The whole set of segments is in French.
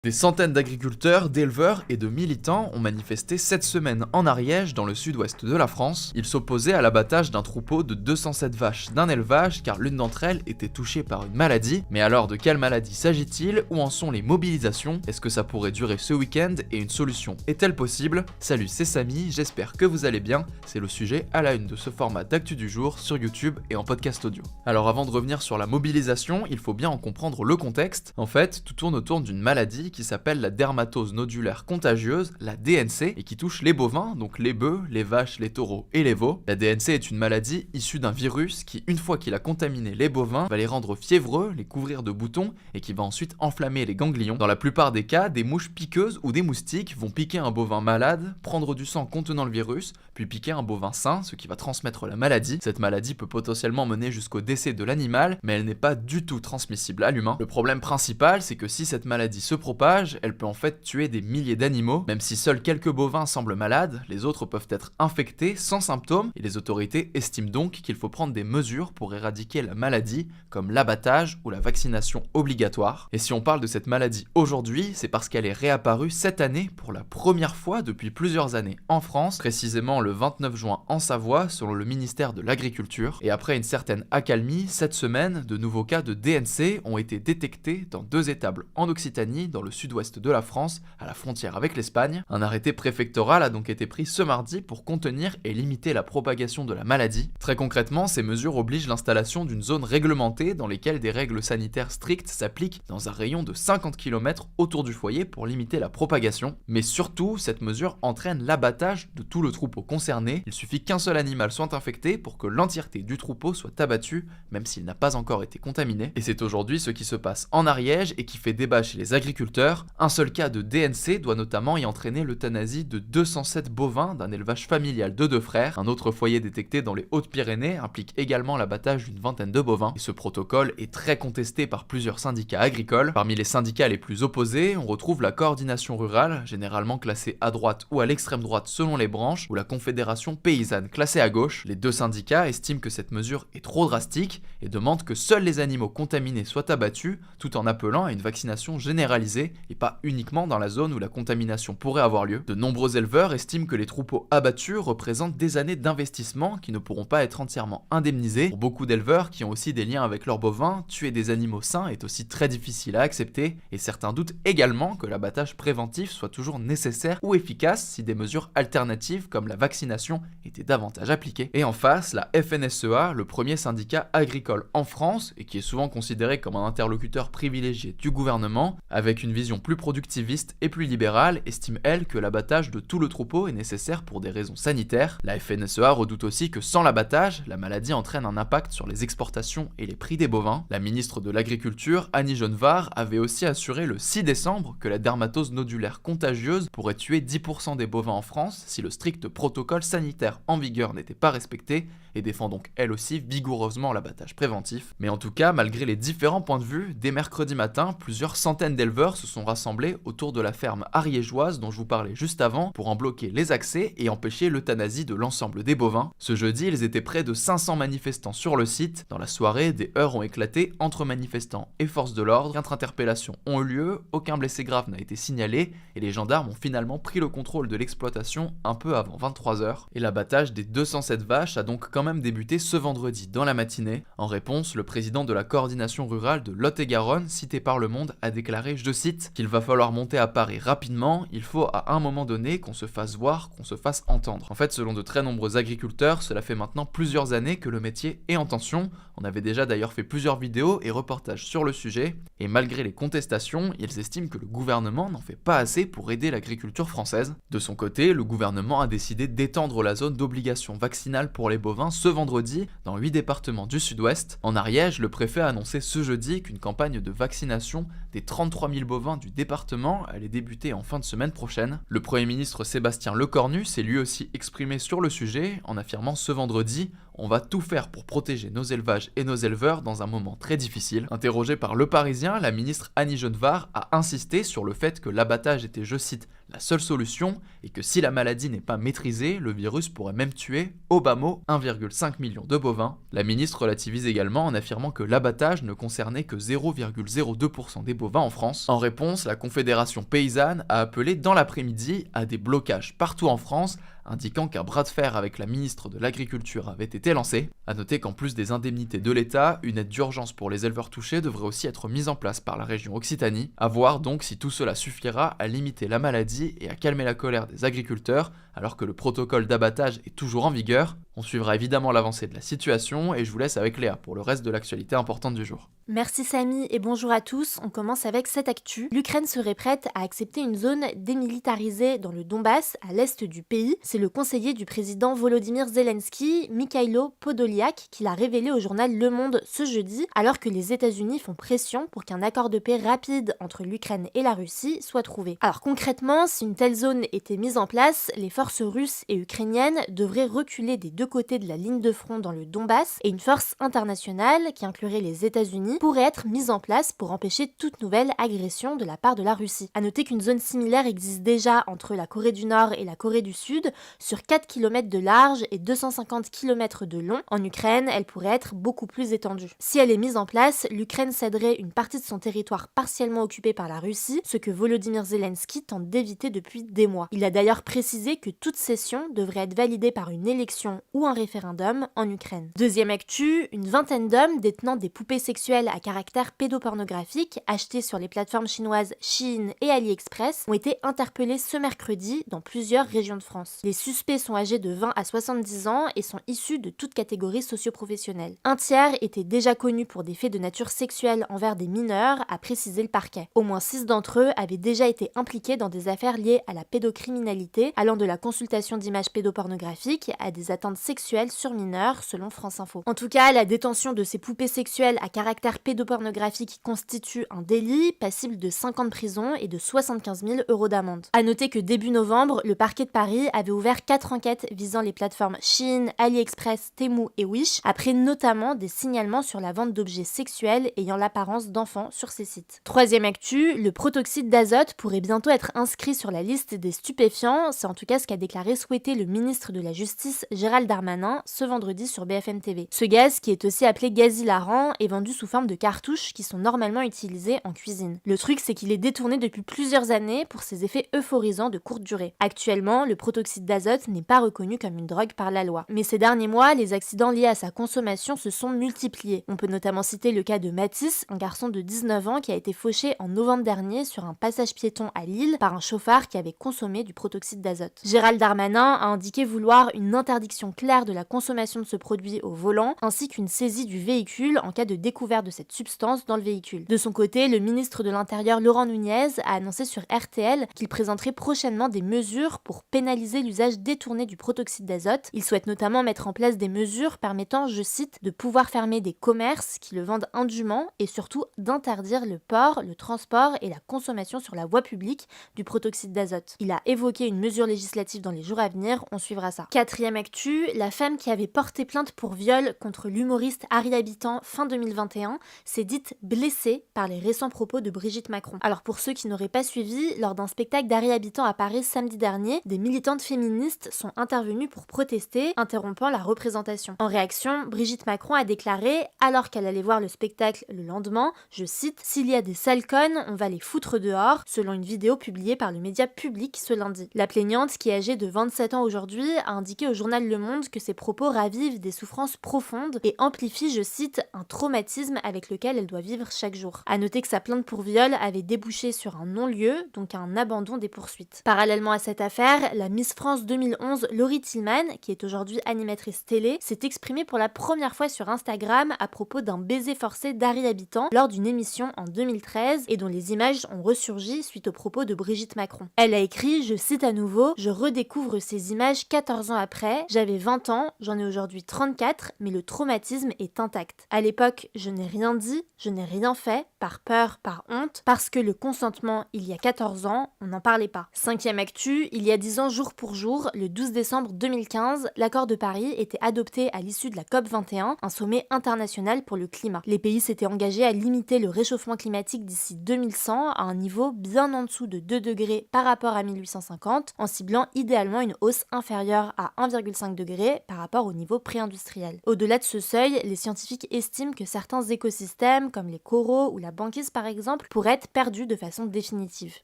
Des centaines d'agriculteurs, d'éleveurs et de militants ont manifesté cette semaine en Ariège, dans le sud-ouest de la France. Ils s'opposaient à l'abattage d'un troupeau de 207 vaches d'un élevage car l'une d'entre elles était touchée par une maladie. Mais alors de quelle maladie s'agit-il? Où en sont les mobilisations? Est-ce que ça pourrait durer ce week-end et une solution est-elle possible? Salut, c'est Samy, j'espère que vous allez bien. C'est le sujet à la une de ce format d'actu du jour sur YouTube et en podcast audio. Alors avant de revenir sur la mobilisation, il faut bien en comprendre le contexte. En fait, tout tourne autour d'une maladie qui s'appelle la dermatose nodulaire contagieuse, la DNC, et qui touche les bovins, donc les bœufs, les vaches, les taureaux et les veaux. La DNC est une maladie issue d'un virus qui, une fois qu'il a contaminé les bovins, va les rendre fiévreux, les couvrir de boutons et qui va ensuite enflammer les ganglions. Dans la plupart des cas, des mouches piqueuses ou des moustiques vont piquer un bovin malade, prendre du sang contenant le virus, puis piquer un bovin sain, ce qui va transmettre la maladie. Cette maladie peut potentiellement mener jusqu'au décès de l'animal, mais elle n'est pas du tout transmissible à l'humain. Le problème principal, c'est que si cette maladie se propage, elle peut en fait tuer des milliers d'animaux. Même si seuls quelques bovins semblent malades, les autres peuvent être infectés sans symptômes et les autorités estiment donc qu'il faut prendre des mesures pour éradiquer la maladie, comme l'abattage ou la vaccination obligatoire. Et si on parle de cette maladie aujourd'hui, c'est parce qu'elle est réapparue cette année pour la première fois depuis plusieurs années en France, précisément le 29 juin en Savoie, selon le ministère de l'Agriculture. Et après une certaine accalmie, cette semaine, de nouveaux cas de DNC ont été détectés dans 2 étables en Occitanie, dans le sud-ouest de la France, à la frontière avec l'Espagne. Un arrêté préfectoral a donc été pris ce mardi pour contenir et limiter la propagation de la maladie. Très concrètement, ces mesures obligent l'installation d'une zone réglementée dans laquelle des règles sanitaires strictes s'appliquent dans un rayon de 50 km autour du foyer pour limiter la propagation. Mais surtout, cette mesure entraîne l'abattage de tout le troupeau concerné. Il suffit qu'un seul animal soit infecté pour que l'entièreté du troupeau soit abattue, même s'il n'a pas encore été contaminé. Et c'est aujourd'hui ce qui se passe en Ariège et qui fait débat chez les agriculteurs. Un seul cas de DNC doit notamment y entraîner l'euthanasie de 207 bovins d'un élevage familial de 2 frères. Un autre foyer détecté dans les Hautes-Pyrénées implique également l'abattage d'une vingtaine de bovins. Et ce protocole est très contesté par plusieurs syndicats agricoles. Parmi les syndicats les plus opposés, on retrouve la coordination rurale, généralement classée à droite ou à l'extrême droite selon les branches, ou la confédération paysanne classée à gauche. Les 2 syndicats estiment que cette mesure est trop drastique et demandent que seuls les animaux contaminés soient abattus, tout en appelant à une vaccination généralisée et pas uniquement dans la zone où la contamination pourrait avoir lieu. De nombreux éleveurs estiment que les troupeaux abattus représentent des années d'investissement qui ne pourront pas être entièrement indemnisés. Pour beaucoup d'éleveurs qui ont aussi des liens avec leurs bovins, tuer des animaux sains est aussi très difficile à accepter et certains doutent également que l'abattage préventif soit toujours nécessaire ou efficace si des mesures alternatives comme la vaccination étaient davantage appliquées. Et en face, la FNSEA, le premier syndicat agricole en France et qui est souvent considéré comme un interlocuteur privilégié du gouvernement, avec une vision plus productiviste et plus libérale, estime elle que l'abattage de tout le troupeau est nécessaire pour des raisons sanitaires. La FNSEA redoute aussi que sans l'abattage, la maladie entraîne un impact sur les exportations et les prix des bovins. La ministre de l'Agriculture, Annie Genevard, avait aussi assuré le 6 décembre que la dermatose nodulaire contagieuse pourrait tuer 10% des bovins en France si le strict protocole sanitaire en vigueur n'était pas respecté, et défend donc elle aussi vigoureusement l'abattage préventif. Mais en tout cas, malgré les différents points de vue, dès mercredi matin, plusieurs centaines d'éleveurs se sont rassemblés autour de la ferme ariégeoise dont je vous parlais juste avant pour en bloquer les accès et empêcher l'euthanasie de l'ensemble des bovins. Ce jeudi, ils étaient près de 500 manifestants sur le site. Dans la soirée, des heurts ont éclaté entre manifestants et forces de l'ordre. 4 interpellations ont eu lieu, aucun blessé grave n'a été signalé et les gendarmes ont finalement pris le contrôle de l'exploitation un peu avant 23h. Et l'abattage des 207 vaches a donc quand même débuté ce vendredi dans la matinée. En réponse, le président de la coordination rurale de Lot-et-Garonne, cité par Le Monde, a déclaré, je cite, qu'il va falloir monter à Paris rapidement, il faut à un moment donné qu'on se fasse voir, qu'on se fasse entendre. En fait, selon de très nombreux agriculteurs, cela fait maintenant plusieurs années que le métier est en tension. On avait déjà d'ailleurs fait plusieurs vidéos et reportages sur le sujet, et malgré les contestations, ils estiment que le gouvernement n'en fait pas assez pour aider l'agriculture française. De son côté, le gouvernement a décidé d'étendre la zone d'obligation vaccinale pour les bovins ce vendredi dans 8 départements du sud-ouest. En Ariège, le préfet a annoncé ce jeudi qu'une campagne de vaccination des 33 000 bovins du département allait débuter en fin de semaine prochaine. Le Premier ministre Sébastien Lecornu s'est lui aussi exprimé sur le sujet en affirmant ce vendredi « On va tout faire pour protéger nos élevages et nos éleveurs dans un moment très difficile ». Interrogée par Le Parisien, la ministre Annie Genevard a insisté sur le fait que l'abattage était, je cite, La seule solution est que si la maladie n'est pas maîtrisée, le virus pourrait même tuer, au bas mot, 1,5 million de bovins. La ministre relativise également en affirmant que l'abattage ne concernait que 0,02% des bovins en France. En réponse, la Confédération paysanne a appelé dans l'après-midi à des blocages partout en France, indiquant qu'un bras de fer avec la ministre de l'Agriculture avait été lancé. A noter qu'en plus des indemnités de l'État, une aide d'urgence pour les éleveurs touchés devrait aussi être mise en place par la région Occitanie. À voir donc si tout cela suffira à limiter la maladie et à calmer la colère des agriculteurs, alors que le protocole d'abattage est toujours en vigueur. On suivra évidemment l'avancée de la situation et je vous laisse avec Léa pour le reste de l'actualité importante du jour. Merci Samy et bonjour à tous. On commence avec cette actu. L'Ukraine serait prête à accepter une zone démilitarisée dans le Donbass, à l'est du pays. C'est le conseiller du président Volodymyr Zelensky, Mikhailo Podolyak, qui l'a révélé au journal Le Monde ce jeudi, alors que les États-Unis font pression pour qu'un accord de paix rapide entre l'Ukraine et la Russie soit trouvé. Alors concrètement, si une telle zone était mise en place, les forces russes et ukrainiennes devraient reculer des deux côtés de la ligne de front dans le Donbass et une force internationale, qui inclurait les États-Unis, pourrait être mise en place pour empêcher toute nouvelle agression de la part de la Russie. A noter qu'une zone similaire existe déjà entre la Corée du Nord et la Corée du Sud, sur 4 km de large et 250 km de long. En Ukraine, elle pourrait être beaucoup plus étendue. Si elle est mise en place, l'Ukraine céderait une partie de son territoire partiellement occupé par la Russie, ce que Volodymyr Zelensky tente d'éviter depuis des mois. Il a d'ailleurs précisé que toute cession devrait être validée par une élection ou un référendum en Ukraine. Deuxième actu, une vingtaine d'hommes détenant des poupées sexuelles à caractère pédopornographique achetées sur les plateformes chinoises Shein et AliExpress ont été interpellés ce mercredi dans plusieurs régions de France. Les suspects sont âgés de 20 à 70 ans et sont issus de toute catégorie socio-professionnelle. Un tiers était déjà connu pour des faits de nature sexuelle envers des mineurs, a précisé le parquet. Au moins 6 d'entre eux avaient déjà été impliqués dans des affaires liées à la pédocriminalité, allant de la consultation d'images pédopornographiques à des atteintes sexuelles sur mineurs, selon France Info. En tout cas, la détention de ces poupées sexuelles à caractère pédopornographique constitue un délit passible de 5 ans de prison et de 75 000 € d'amende. A noter que début novembre, le parquet de Paris avait ouvert 4 enquêtes visant les plateformes Shein, AliExpress, Temu et Wish, après notamment des signalements sur la vente d'objets sexuels ayant l'apparence d'enfants sur ces sites. Troisième actu, le protoxyde d'azote pourrait bientôt être inscrit sur la liste des stupéfiants, c'est en tout cas ce qu'a déclaré souhaiter le ministre de la Justice Gérald Darmanin ce vendredi sur BFM TV. Ce gaz, qui est aussi appelé gaz hilarant, est vendu sous forme de cartouches qui sont normalement utilisées en cuisine. Le truc, c'est qu'il est détourné depuis plusieurs années pour ses effets euphorisants de courte durée. Actuellement, le protoxyde d'azote n'est pas reconnu comme une drogue par la loi. Mais ces derniers mois, les accidents liés à sa consommation se sont multipliés. On peut notamment citer le cas de Mathis, un garçon de 19 ans qui a été fauché en novembre dernier sur un passage piéton à Lille par un chauffard qui avait consommé du protoxyde d'azote. Gérald Darmanin a indiqué vouloir une interdiction claire de la consommation de ce produit au volant, ainsi qu'une saisie du véhicule en cas de découverte de cette substance dans le véhicule. De son côté, le ministre de l'Intérieur Laurent Nunez a annoncé sur RTL qu'il présenterait prochainement des mesures pour pénaliser l'usage détourné du protoxyde d'azote. Il souhaite notamment mettre en place des mesures permettant, je cite, de pouvoir fermer des commerces qui le vendent indûment et surtout d'interdire le port, le transport et la consommation sur la voie publique du protoxyde d'azote. Il a évoqué une mesure législative dans les jours à venir, on suivra ça. Quatrième actu, la femme qui avait porté plainte pour viol contre l'humoriste Harry Habitant fin 2021 s'est dite blessée par les récents propos de Brigitte Macron. Alors pour ceux qui n'auraient pas suivi, lors d'un spectacle d'Harry Habitant à Paris samedi dernier, des militantes féministes sont intervenues pour protester, interrompant la représentation. En réaction, Brigitte Macron a déclaré, alors qu'elle allait voir le spectacle le lendemain, je cite, « S'il y a des sales connes, on va les foutre dehors », selon une vidéo publiée par le média Public ce lundi. La plaignante, qui est âgée de 27 ans aujourd'hui, a indiqué au journal Le Monde que ses propos ravivent des souffrances profondes et amplifient, je cite, un traumatisme avec lequel elle doit vivre chaque jour. A noter que sa plainte pour viol avait débouché sur un non-lieu, donc un abandon des poursuites. Parallèlement à cette affaire, la Miss France 2011 Laurie Tillman, qui est aujourd'hui animatrice télé, s'est exprimée pour la première fois sur Instagram à propos d'un baiser forcé d'Harry Habitant lors d'une émission en 2013 et dont les images ont ressurgi suite aux propos de Brigitte Macron. Elle a écrit, je cite à nouveau, « Je redécouvre ces images 14 ans après, j'avais 20 ans, j'en ai aujourd'hui 34, mais le traumatisme est intact. À l'époque, je n'ai rien dit, je n'ai rien fait, par peur, par honte, parce que le consentement, il y a 14 ans, on n'en parlait pas. 5e actu, il y a 10 ans jour pour jour, le 12 décembre 2015, l'accord de Paris était adopté à l'issue de la COP21, un sommet international pour le climat. Les pays s'étaient engagés à limiter le réchauffement climatique d'ici 2100 à un niveau bien en dessous de 2 degrés par rapport à 1850, en ciblant idéalement une hausse inférieure à 1,5 degré par rapport au niveau pré-industriel. Au-delà de ce seuil, les scientifiques estiment que certains écosystèmes, comme les coraux ou la banquise par exemple, pourraient être perdus de façon définitive.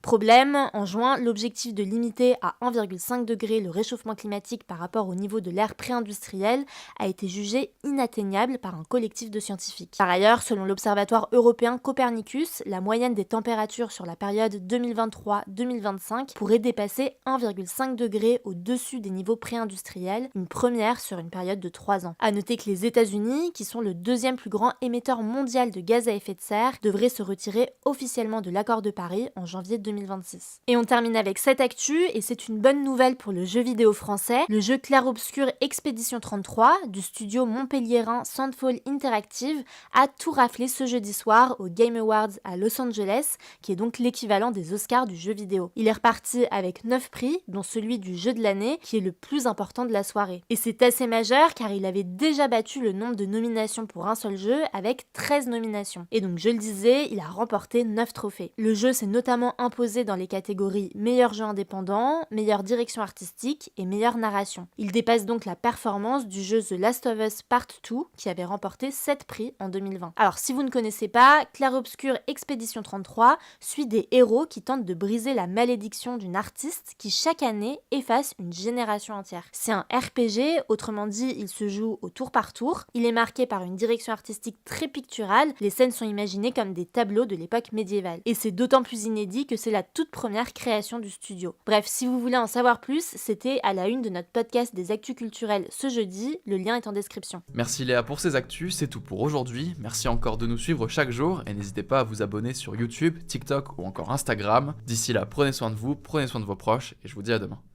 Problème, en juin, l'objectif de limiter à 1,5 degré le réchauffement climatique par rapport au niveau de l'ère pré-industrielle a été jugé inatteignable par un collectif de scientifiques. Par ailleurs, selon l'Observatoire européen Copernicus, la moyenne des températures sur la période 2023-2025 pourrait dépasser 1,5 degré au-dessus des niveaux pré-industriels, une première sur une période de 3 ans. À noter que les États-Unis, qui sont le deuxième plus grand émetteur mondial de gaz à effet de serre, devraient se retirer officiellement de l'accord de Paris en janvier 2026. Et on termine avec cette actu, et c'est une bonne nouvelle pour le jeu vidéo français. Le jeu clair-obscur Expédition 33 du studio montpelliérain Sandfall Interactive a tout raflé ce jeudi soir au Game Awards à Los Angeles, qui est donc l'équivalent des Oscars du jeu vidéo. Il est reparti avec 9 prix, dont celui du jeu de l'année, qui est le plus important de la soirée. Et c'est assez majeur car il avait déjà battu le nombre de nominations pour un seul jeu avec 13 nominations. Et donc je le disais, il a remporté 9 trophées. Le jeu s'est notamment imposé dans les catégories meilleur jeu indépendant, meilleure direction artistique et meilleure narration. Il dépasse donc la performance du jeu The Last of Us Part 2 qui avait remporté 7 prix en 2020. Alors si vous ne connaissez pas, Clair-Obscur Expédition 33 suit des héros qui tentent de briser la malédiction d'une artiste qui chaque année efface une génération entière. C'est un RPG, autrement dit il se joue au tour par tour. Il est marqué par une direction artistique très picturale, les scènes sont imaginées comme des tableaux de l'époque médiévale. Et c'est d'autant plus inédit que c'est la toute première création du studio. Bref, si vous voulez en savoir plus, c'était à la une de notre podcast des actus culturelles ce jeudi, le lien est en description. Merci Léa pour ces actus, c'est tout pour aujourd'hui. Merci encore de nous suivre chaque jour et n'hésitez pas à vous abonner sur YouTube, TikTok ou encore Instagram. D'ici là, prenez soin de vous, prenez soin de vos proches et je vous dis à demain.